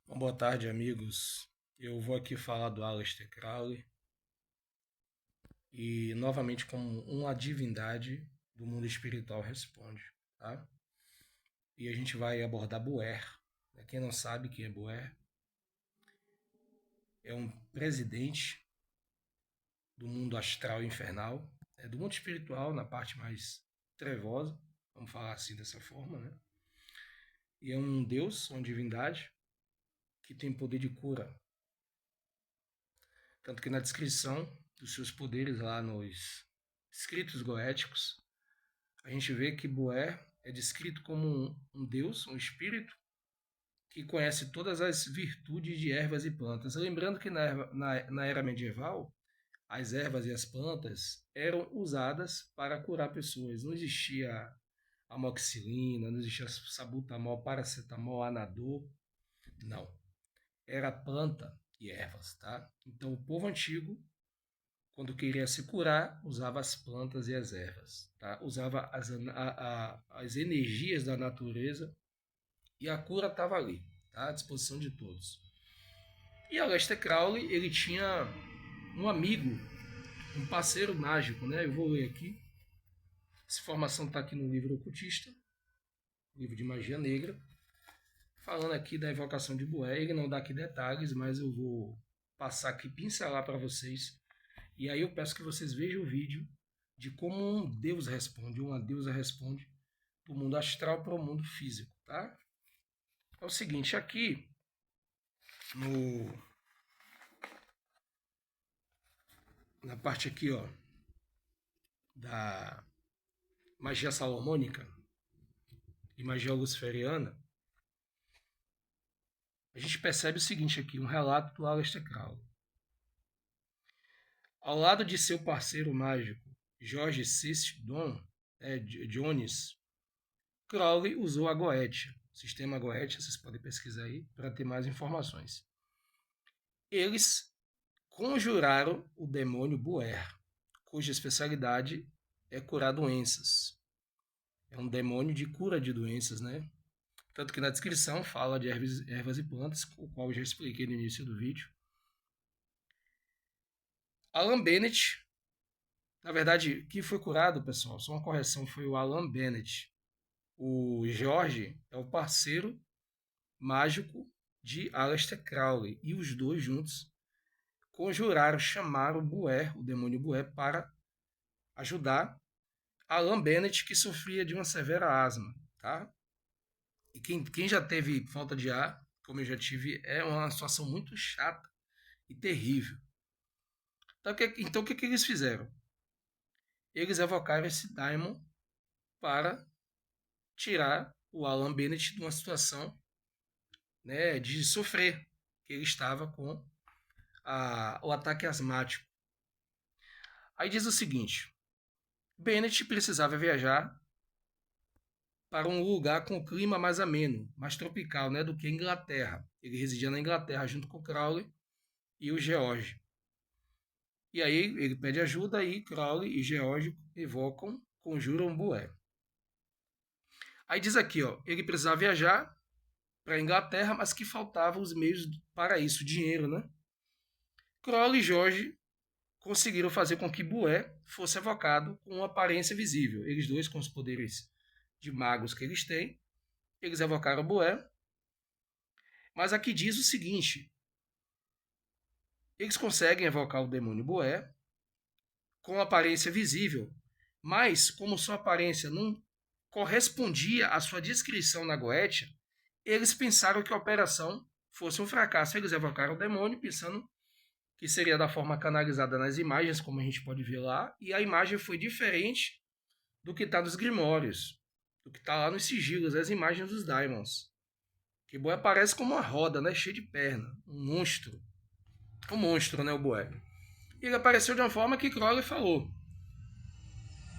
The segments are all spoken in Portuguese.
Bom, boa tarde, amigos. Eu vou aqui falar do Aleister Crowley e novamente como uma divindade do mundo espiritual responde, tá? E a gente vai abordar Boer. Quem não sabe quem é Boer, é um presidente do mundo astral e infernal, do mundo espiritual na parte mais trevosa, vamos falar assim dessa forma, né? E é um deus, uma divindade que tem poder de cura. Tanto que na descrição dos seus poderes lá nos escritos goéticos, a gente vê que Boer é descrito como um deus, um espírito, que conhece todas as virtudes de ervas e plantas. Lembrando que na era medieval, as ervas e as plantas eram usadas para curar pessoas. Não existia amoxicilina, não existia sabutamol, paracetamol, anador. Não. Era planta e ervas, tá? Então o povo antigo, quando queria se curar, usava as plantas e as ervas, tá? Usava as energias da natureza e a cura estava ali, tá? À disposição de todos. E Aleister Crowley, ele tinha um amigo, um parceiro mágico, né? Eu vou ler aqui. Essa informação está aqui no livro Ocultista, livro de magia negra, falando aqui da evocação de Boé. Ele não dá aqui detalhes, mas eu vou passar aqui, pincelar para vocês. E aí eu peço que vocês vejam o vídeo de como um deus responde, uma deusa responde do mundo astral para o mundo físico, tá? É o seguinte, aqui no na parte aqui, ó, da magia salomônica e magia luciferiana, a gente percebe o seguinte aqui, um relato do Aleister Crowley. Ao lado de seu parceiro mágico, George Cisdon Jones, Crowley usou a Goetia, sistema Goetia, vocês podem pesquisar aí para ter mais informações. Eles conjuraram o demônio Boer, cuja especialidade é curar doenças. É um demônio de cura de doenças, né? Tanto que na descrição fala de ervas e plantas, o qual eu já expliquei no início do vídeo. Alan Bennett, na verdade, quem foi curado, pessoal, só uma correção, foi o Alan Bennett. O George é o parceiro mágico de Aleister Crowley. E os dois juntos conjuraram, chamaram o Boer, o demônio Boer, para ajudar Alan Bennett, que sofria de uma severa asma, tá? E quem já teve falta de ar, como eu já tive, é uma situação muito chata e terrível. Então o que eles fizeram? Eles evocaram esse Daimon para tirar o Alan Bennett de uma situação, né, de sofrer, que ele estava com o ataque asmático. Aí diz o seguinte: Bennett precisava viajar para um lugar com clima mais ameno, mais tropical, né, do que a Inglaterra. Ele residia na Inglaterra junto com Crowley e o George. E aí ele pede ajuda e Crowley e George evocam, conjuram Boé. Aí diz aqui, ó, ele precisava viajar para a Inglaterra, mas que faltavam os meios para isso, dinheiro, né? Crowley e George conseguiram fazer com que Boé fosse evocado com uma aparência visível. Eles dois, com os poderes de magos que eles têm, eles evocaram Boé. Mas aqui diz o seguinte: eles conseguem evocar o demônio Boé com aparência visível, mas como sua aparência não correspondia à sua descrição na Goetia, eles pensaram que a operação fosse um fracasso. Eles evocaram o demônio pensando que seria da forma canalizada nas imagens, como a gente pode ver lá, e a imagem foi diferente do que está nos grimórios, do que está lá nos sigilos, as imagens dos Daimons. Que Boé aparece como uma roda, né, cheia de perna, um monstro. Um monstro, né, o Boé. E ele apareceu de uma forma que Crowley falou: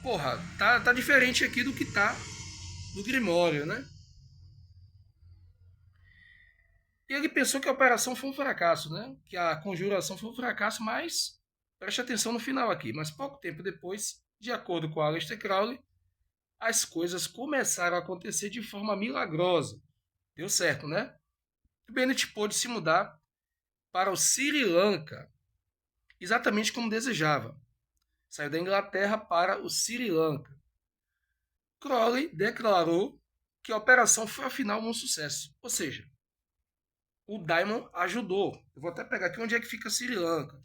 porra, tá diferente aqui do que tá no Grimório, né? E ele pensou que a operação foi um fracasso, né? Que a conjuração foi um fracasso, mas preste atenção no final aqui. Mas pouco tempo depois, de acordo com Aleister Crowley, as coisas começaram a acontecer de forma milagrosa. Deu certo, né? Bennett pôde se mudar para o Sri Lanka, exatamente como desejava. Saiu da Inglaterra para o Sri Lanka. Crowley declarou que a operação foi afinal um sucesso. Ou seja, o Diamond ajudou. Eu vou até pegar aqui onde é que fica Sri Lanka.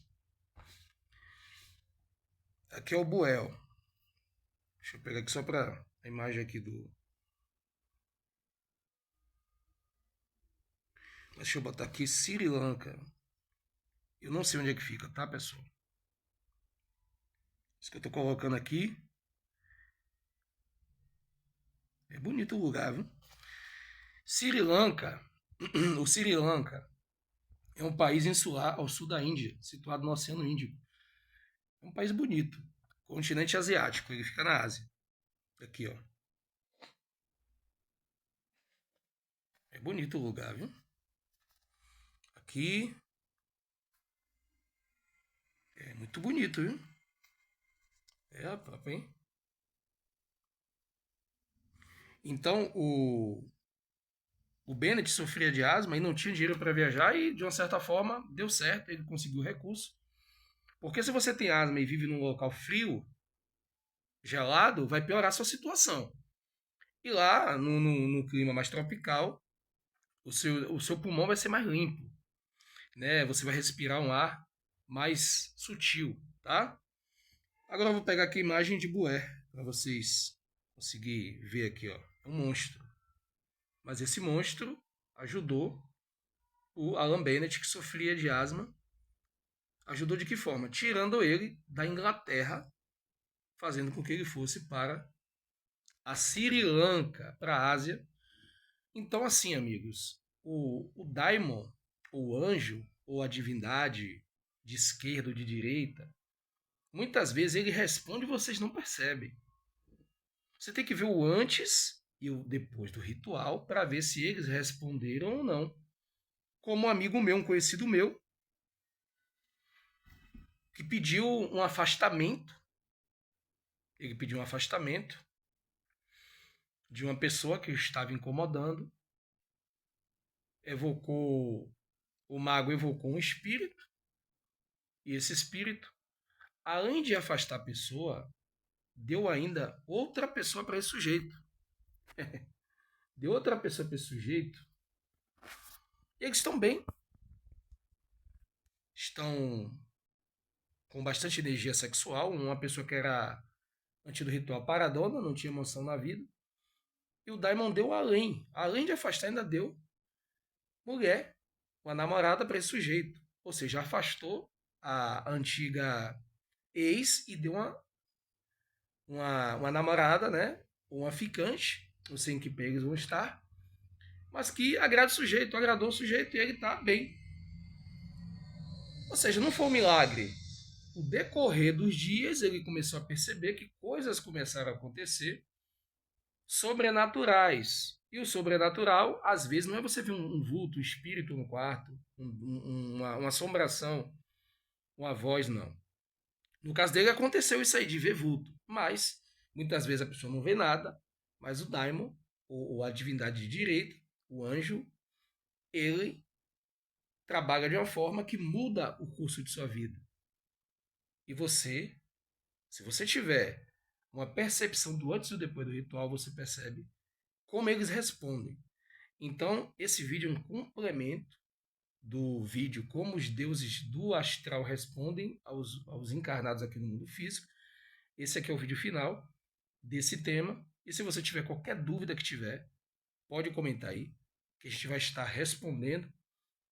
Aqui é o Buell. Deixa eu pegar aqui só para a imagem aqui do... Deixa eu botar aqui Sri Lanka. Eu não sei onde é que fica, tá, pessoal? Isso que eu tô colocando aqui. É bonito o lugar, viu? Sri Lanka, o Sri Lanka é um país insular ao sul da Índia, situado no Oceano Índico. É um país bonito, continente asiático, ele fica na Ásia. Aqui, ó. É bonito o lugar, viu? Aqui é muito bonito, viu? É a própria, hein? Então, o Bennett sofria de asma e não tinha dinheiro para viajar e, de uma certa forma, deu certo, ele conseguiu recurso. Porque se você tem asma e vive num local frio, gelado, vai piorar a sua situação. E lá, no clima mais tropical, o seu pulmão vai ser mais limpo, né? Você vai respirar um ar mais sutil, tá? Agora eu vou pegar aqui a imagem de Bué, para vocês conseguirem ver aqui, ó. É um monstro. Mas esse monstro ajudou o Alan Bennett, que sofria de asma. Ajudou de que forma? Tirando ele da Inglaterra, fazendo com que ele fosse para a Sri Lanka, para a Ásia. Então, assim, amigos, o Daimon, o anjo, ou a divindade de esquerda ou de direita, muitas vezes ele responde e vocês não percebem. Você tem que ver o antes e o depois do ritual para ver se eles responderam ou não. Como um amigo meu, um conhecido meu, que pediu um afastamento. Ele pediu um afastamento de uma pessoa que o estava incomodando. O mago evocou um espírito. E esse espírito, além de afastar a pessoa, deu ainda outra pessoa para esse sujeito. Deu outra pessoa para esse sujeito. E eles estão bem. Estão com bastante energia sexual. Uma pessoa que era, antes do ritual, paradona, não tinha emoção na vida. E o Daimon deu além. Além de afastar, ainda deu mulher, uma namorada para esse sujeito. Ou seja, afastou a antiga ex e deu uma namorada, né? Uma ficante, não sei em que pé eles vão estar, mas que agrada o sujeito, agradou o sujeito e ele está bem. Ou seja, não foi um milagre. O decorrer dos dias, ele começou a perceber que coisas começaram a acontecer sobrenaturais. E o sobrenatural, às vezes, não é você ver um vulto, um espírito no quarto, uma assombração, uma voz, não. No caso dele, aconteceu isso aí, de ver vulto. Mas, muitas vezes a pessoa não vê nada, mas o daimon, ou a divindade de direita, o anjo, ele trabalha de uma forma que muda o curso de sua vida. E você, se você tiver uma percepção do antes e do depois do ritual, você percebe como eles respondem. Então, esse vídeo é um complemento do vídeo Como os Deuses do Astral Respondem aos encarnados aqui no mundo físico. Esse aqui é o vídeo final desse tema. E se você tiver qualquer dúvida que tiver, pode comentar aí, que a gente vai estar respondendo.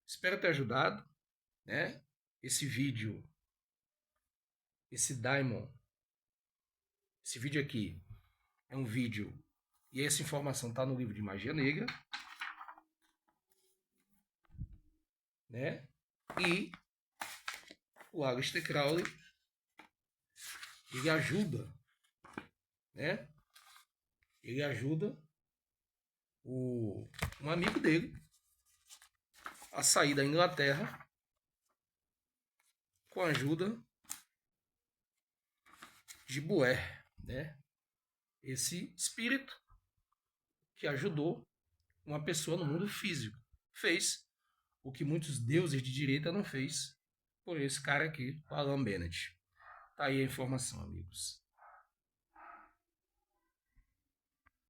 Espero ter ajudado, né? Esse vídeo, esse Daimon, esse vídeo aqui é um vídeo, e essa informação está no livro de Magia Negra, né? E o Aleister Crowley, ele ajuda, né? Ele ajuda um amigo dele a sair da Inglaterra com a ajuda de Bué, né? Esse espírito que ajudou uma pessoa no mundo físico. Fez o que muitos deuses de direita não fez por esse cara aqui, o Alan Bennett. Tá aí a informação, amigos.